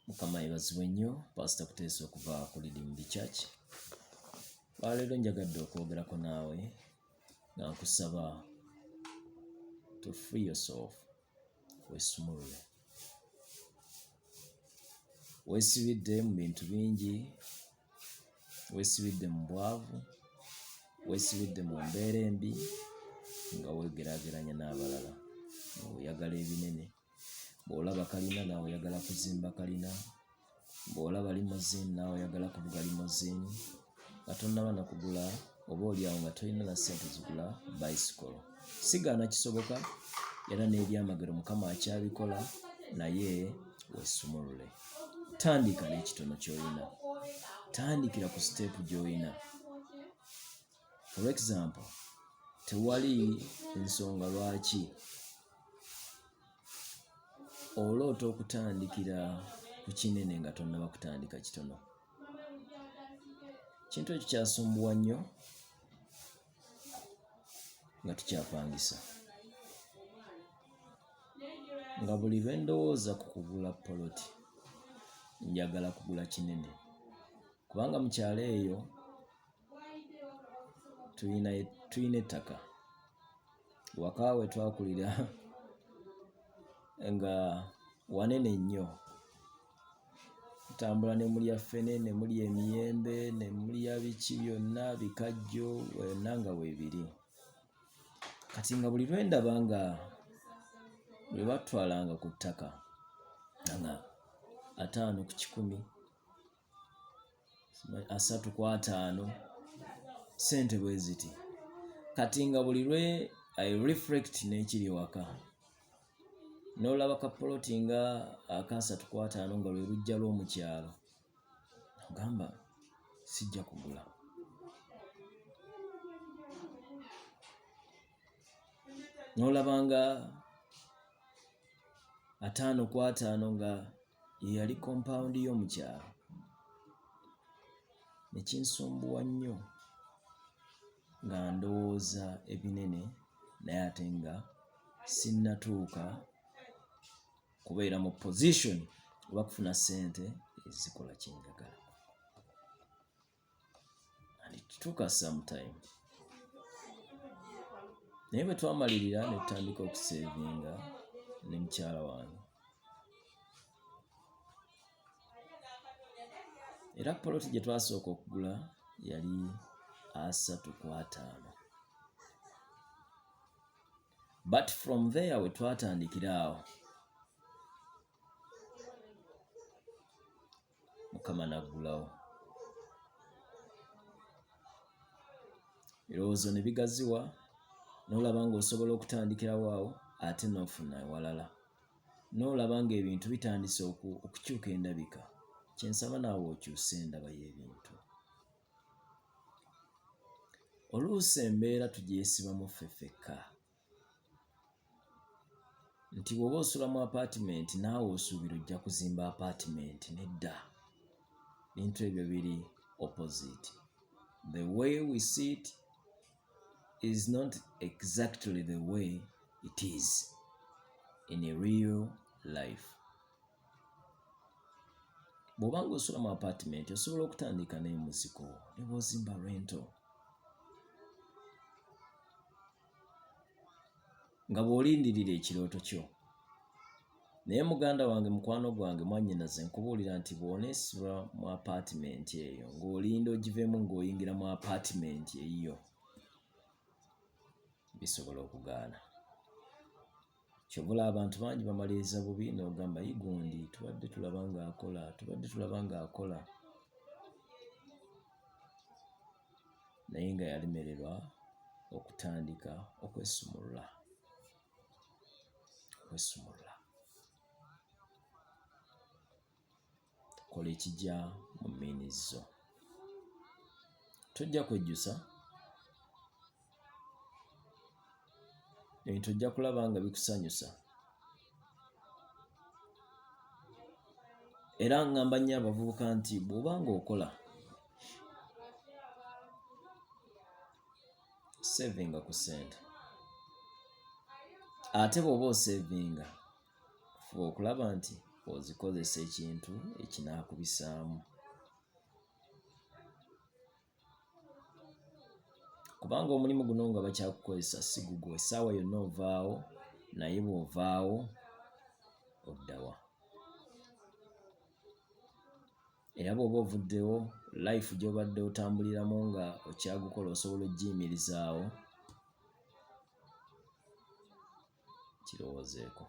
Mukama yebazibwe nnyo Pastor Kuteesa okuva ku Redeemed Church. Leero njagadde okwogerako naawe nga nkusaba to free yourself. Wesumulule. Weesibidde mu bintu bingi, weesibidde mu bwavu, weesibidde mu mbeera embi nga weegeraageranya n'abalala. Oyagala ebinene. Bw'olaba kalina naawe oyagala kuzimba kalina. Bw'olaba limousine naawe oyagala kuvuga limousine. Nga tonnaba na kugula oba oliawo nga tolina na ssente zigula bicycle. Sigaana kisoboka era n'ebyamagero Mukama akyabikola, naye weesumulule. Tandika n'ekitono ky'olina. Tandikira ku step gy'olina. For example, tewali ensonga lwaki oloota okutandikira ku kinene nga tonnaba kutandika kitono. Kintu ekyo kyasumbuwa nnyo nga tukyapangisa. Nga buli lwe ndowooza ku kugula poloti, njagala kugula kinene. Kubanga mu kyalo eyo tulina ettaka. Waka we twakulira nga wanene nnyo. Tutambula ne mulya ffene, ne mulya emiyembe, ne mulya biki byonna, bikajjo, wonna nga weebiri. Kati nga buli lwe ndaba nga bwe batwalanga ku ttaka nga 5 ku 100, 3 ku 5, ssente bwe ziti. Kati nga buli lwe I reflect n'ekiri waka. N'olaba kapoloti nga aka 3 ku 5 nga lwe lujja lw'omu kyalo. Ogamba sijja kugula. N'olaba nga 5 ku 5 nga ye yali compound y'omu kyalo. Ne kinsumbuwa nnyo nga ndowooza ebinene naye ate nga sinnatuuka kubeera mu position oba kufuna ssente ezikola kye njagala. Kituuka sometime. Naye bwe twamalirira ne tutandika okuseevinga ne mukyala wange. Era poloti gye twasooka okugula yali 3 ku 5. But from there we twatandikira awo, Mukama n'aggulawo. Ebirowoozo ne bigaziwa, n'olaba ng'osobola okutandikirawo awo ate n'ofuna ewalala. N'olaba ng'ebintu bitandise okukyuka endabika. Kyensaba naawe okyuse endaba y'ebintu. Oluusi embeera tugyesibamu ffeffekka. Nti bw'oba osula mu apartment naawe osuubira ojja kuzimba apartment. Nedda. Bintu ebyo biri opposite. The way we see it is not exactly the way it is in a real life. Bw'oba ng'osula mu apartment osobola okutandika n'emusiko ne bw'ozimba rental. Nga bw'olindirira ekirooto kyo. Naye muganda wange, mukwano gwange, mwannyinaze, nkubuulira nti bw'oneesula mu apartment eyo ng'olinda ogivemu ng'oyingira mu apartment eyiyo, bisobola okugaana. Kyobula abantu bangi bamaliriza bubi n'ogamba gundi tubadde tulaba ng'akola. Naye nga yalemererwa okutandika okwesumulula. Kola ekijja mu mmiinizo. Tojja kwejjusa. Ebintu ojja kulaba nga bikusanyusa. Era ngamba nnyo abavubuka nti bw'oba ng'okola, savinga ku ssente. Ate bw'oba osevinga, fuba okulaba nti ozikozesa ekintu ekinaakubisaamu. Kubanga omulimu guno nga bakyakukozesa si gugwo, essaawa yonna ovaawo, naye bw'ovaawo oddawa. Era bw'oba ovuddewo, life gy'obadde otambuliramu nga okyagukola osobola oggiyimirizaawo, kirowoozeeko.